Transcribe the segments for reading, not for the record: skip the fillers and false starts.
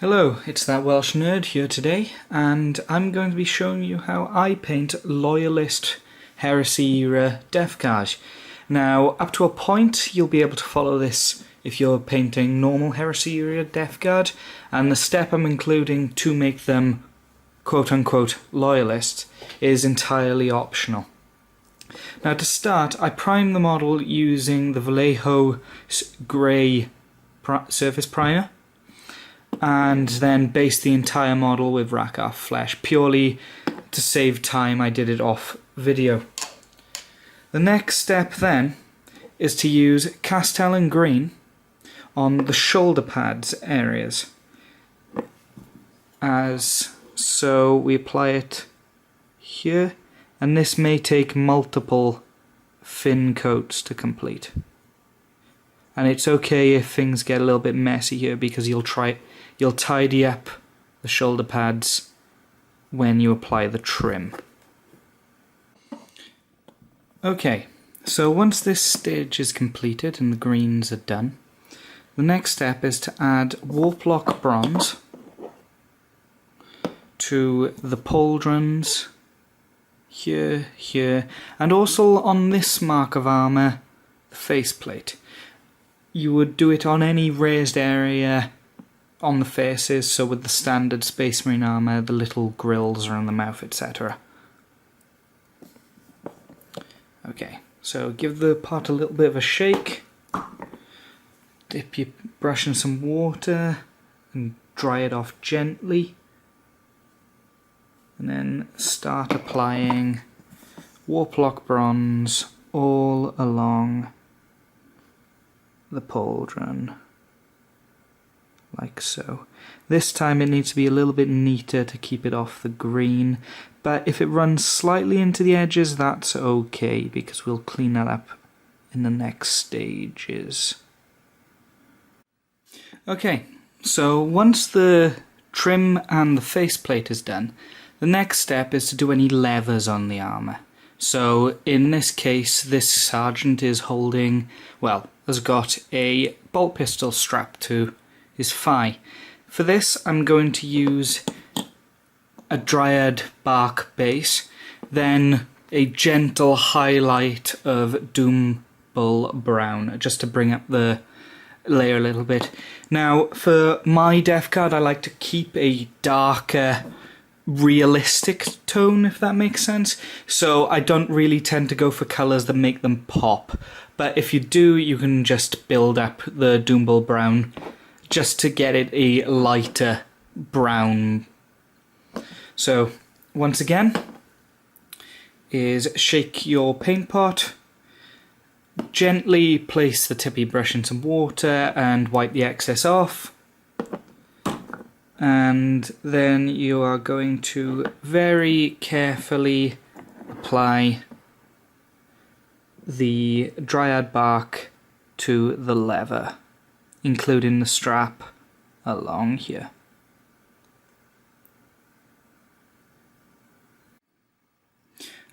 Hello, it's that Welsh nerd here today, and I'm going to be showing you how I paint Loyalist Heresy era Death Guard. Now, up to a point, you'll be able to follow this if you're painting normal Heresy era Death Guard, and the step I'm including to make them quote-unquote Loyalist is entirely optional. Now, to start, I prime the model using the Vallejo Grey surface primer, and then base the entire model with Rakarth Flesh. Purely to save time, I did it off video. The next step then is to use Castellan Green on the shoulder pads areas. So we apply it here, and this may take multiple thin coats to complete. And it's okay if things get a little bit messy here, because you'll tidy up the shoulder pads when you apply the trim. Okay, so once this stage is completed and the greens are done, the next step is to add Warplock Bronze to the pauldrons here, and also on this mark of armour, the faceplate. You would do it on any raised area on the faces, so with the standard Space Marine armour, the little grills around the mouth, etc. Okay, so give the pot a little bit of a shake, dip your brush in some water and dry it off gently, and then start applying Warplock Bronze all along the pauldron, like so. This time it needs to be a little bit neater to keep it off the green, but if it runs slightly into the edges, that's okay, because we'll clean that up in the next stages. Okay, so once the trim and the faceplate is done, the next step is to do any levers on the armour. So in this case, this sergeant is holding, has got a bolt pistol strapped to his thigh. For this, I'm going to use a Dryad Bark base, then a gentle highlight of Doombull Brown, just to bring up the layer a little bit. Now, for my Death Guard, I like to keep a darker, realistic tone, if that makes sense. So I don't really tend to go for colours that make them pop. But if you do, you can just build up the Doombull Brown just to get it a lighter brown. So once again, is shake your paint pot, gently place the tip of your brush in some water and wipe the excess off. And then you are going to very carefully apply the Dryad Bark to the lever, including the strap along here.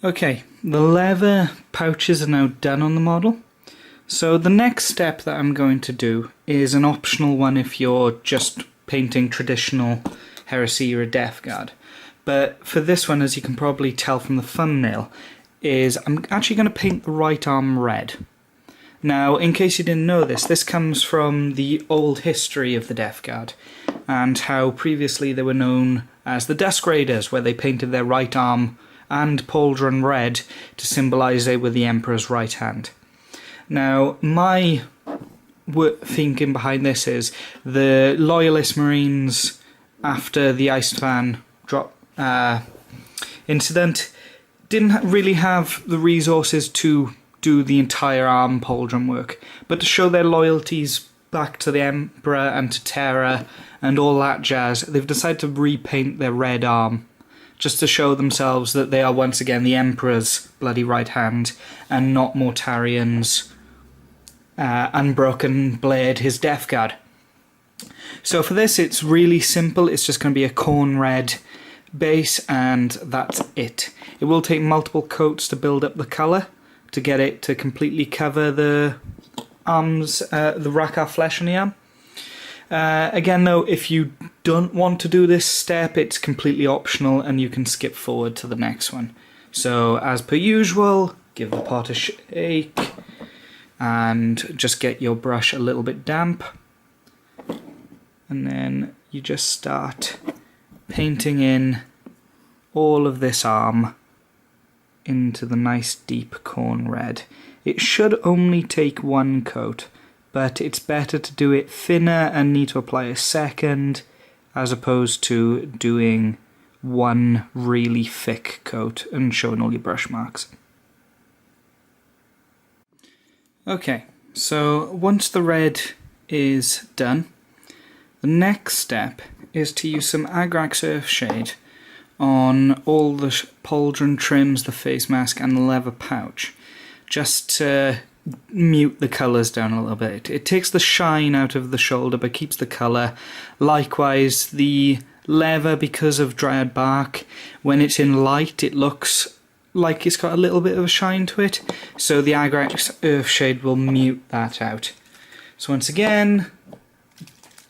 Okay, the lever pouches are now done on the model. So the next step that I'm going to do is an optional one if you're just painting traditional Heresy era Death Guard. But for this one, as you can probably tell from the thumbnail, is I'm actually going to paint the right arm red. Now, in case you didn't know this comes from the old history of the Death Guard, and how previously they were known as the Dusk Raiders, where they painted their right arm and pauldron red to symbolise they were the Emperor's right hand. Now, my thinking behind this is the Loyalist Marines, after the Icefan drop incident, didn't really have the resources to do the entire arm pauldron work, but to show their loyalties back to the Emperor and to Terra and all that jazz, they've decided to repaint their red arm, just to show themselves that they are once again the Emperor's bloody right hand, and not Mortarian's unbroken blade, his Death Guard. So for this, it's really simple. It's just going to be a Khorne Red base, and that's it. It will take multiple coats to build up the colour, to get it to completely cover the arms, the Rakarth Flesh on the arm. Again though, if you don't want to do this step, it's completely optional and you can skip forward to the next one. So as per usual, give the pot a shake and just get your brush a little bit damp. And then you just start painting in all of this arm into the nice deep Khorne Red. It should only take one coat, but it's better to do it thinner and need to apply a second, as opposed to doing one really thick coat and showing all your brush marks. Okay, so once the red is done, the next step is to use some Agrax Earthshade on all the pauldron trims, the face mask and the leather pouch, just to mute the colours down a little bit. It takes the shine out of the shoulder but keeps the colour. Likewise, the leather, because of Dryad Bark, when it's in light it looks like it's got a little bit of a shine to it, so the Agrax Earthshade will mute that out. So once again,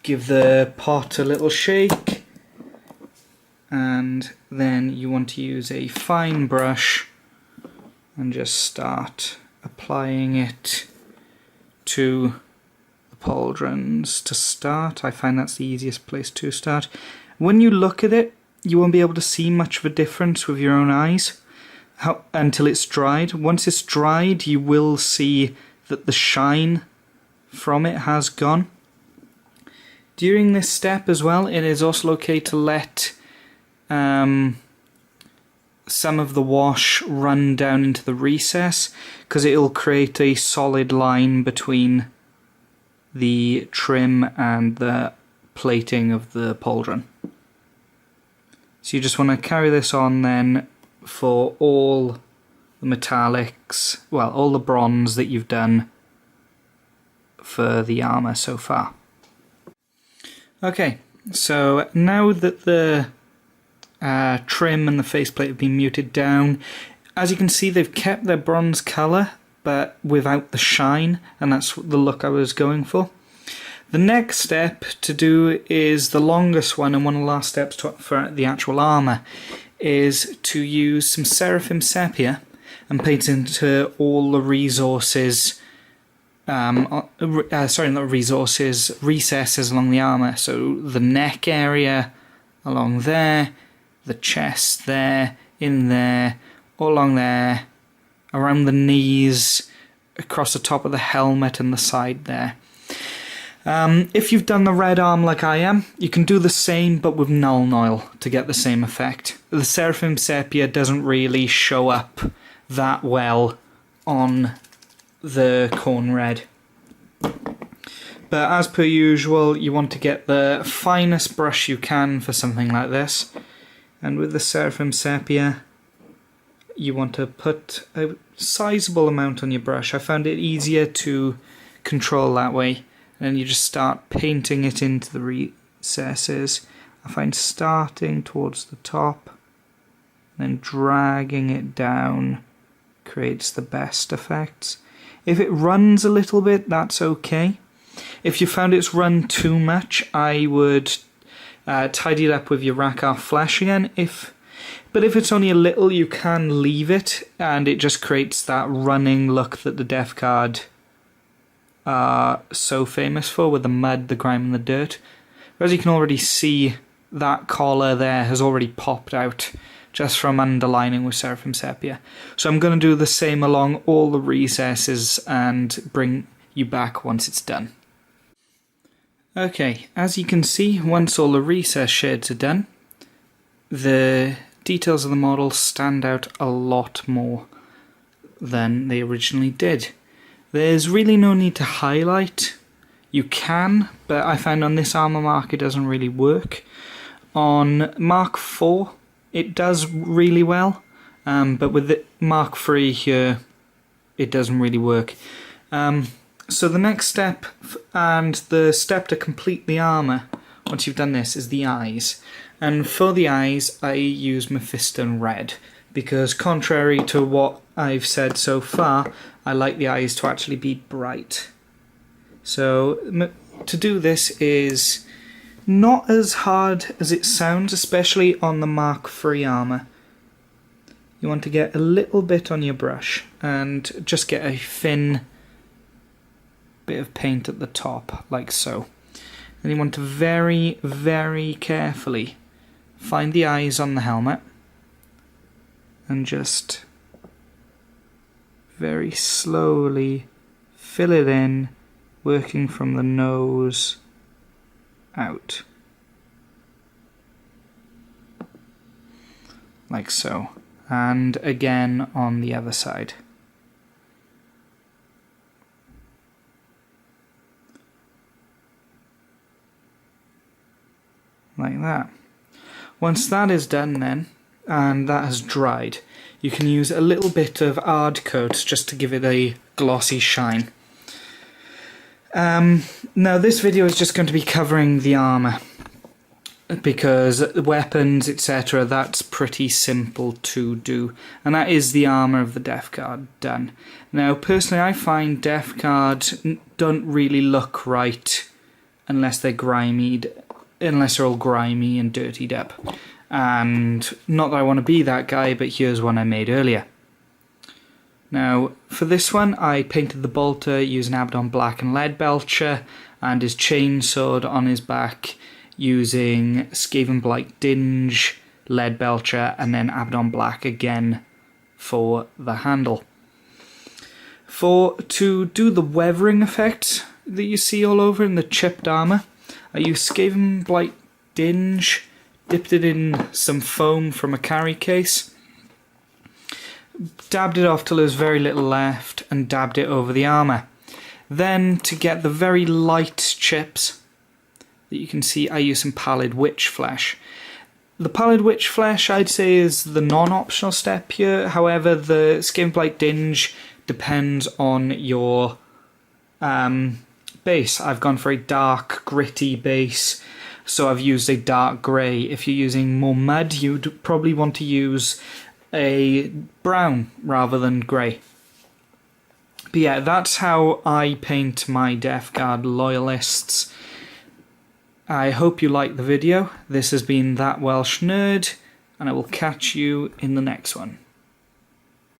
give the pot a little shake, and then you want to use a fine brush and just start applying it to the pauldrons to start. I find that's the easiest place to start. When you look at it, you won't be able to see much of a difference with your own eyes until it's dried. Once it's dried, you will see that the shine from it has gone. During this step as well, it is also okay to let some of the wash run down into the recess, because it will create a solid line between the trim and the plating of the pauldron. So you just want to carry this on then for all the metallics, well, all the bronze that you've done for the armour so far. Okay, so now that the trim and the faceplate have been muted down, as you can see they've kept their bronze colour but without the shine, and that's the look I was going for. The next step to do is the longest one and one of the last steps for the actual armour, is to use some Seraphim Sepia and paint into all the resources, recesses along the armour. So the neck area along there, the chest there, in there, all along there, around the knees, across the top of the helmet and the side there. If you've done the red arm like I am, you can do the same but with Nuln Oil to get the same effect. The Seraphim Sepia doesn't really show up that well on the Khorne Red. But as per usual, you want to get the finest brush you can for something like this. And with the Seraphim Sepia, you want to put a sizable amount on your brush. I found it easier to control that way. And then you just start painting it into the recesses. I find starting towards the top, then dragging it down creates the best effects. If it runs a little bit, that's okay. If you found it's run too much, I would tidy it up with your Rakarth Flesh again. But if it's only a little, you can leave it, and it just creates that running look that the Death Guard are so famous for, with the mud, the grime and the dirt. But as you can already see, that collar there has already popped out just from underlining with Seraphim Sepia. So I'm going to do the same along all the recesses and bring you back once it's done. Okay, as you can see, once all the recess shades are done, the details of the model stand out a lot more than they originally did. There's really no need to highlight. You can, but I found on this armour mark it doesn't really work. On Mark 4 it does really well, but with the Mark 3 here it doesn't really work. So the next step, and the step to complete the armour once you've done this, is the eyes. And for the eyes I use Mephiston Red, because contrary to what I've said so far, I like the eyes to actually be bright. So to do this is not as hard as it sounds, especially on the Mark III armour. You want to get a little bit on your brush and just get a thin bit of paint at the top, like so. And you want to very, very carefully find the eyes on the helmet and just very slowly fill it in, working from the nose out. Like so. And again on the other side. Like that. Once that is done then, and that has dried, you can use a little bit of Ardcoat just to give it a glossy shine. Now this video is just going to be covering the armour, because weapons, etc., that's pretty simple to do, and that is the armour of the Death Guard done. Now personally I find Death Guard don't really look right unless they're all grimy and dirtied up. And not that I want to be that guy, but here's one I made earlier. Now, for this one, I painted the bolter using Abaddon Black and Lead Belcher, and his chainsword on his back using Skaven Blight Dinge, Lead Belcher, and then Abaddon Black again for the handle. To do the weathering effect that you see all over in the chipped armour, I used Skaven Blight Dinge, dipped it in some foam from a carry case, dabbed it off till there was very little left, and dabbed it over the armour. Then, to get the very light chips that you can see, I use some Pallid Witch Flesh. The Pallid Witch Flesh, I'd say, is the non-optional step here. However, the Skaven Blight Dinge depends on your base. I've gone for a dark, gritty base, so I've used a dark grey. If you're using more mud, you'd probably want to use a brown rather than grey. But yeah, that's how I paint my Death Guard Loyalists. I hope you liked the video. This has been That Welsh Nerd, and I will catch you in the next one.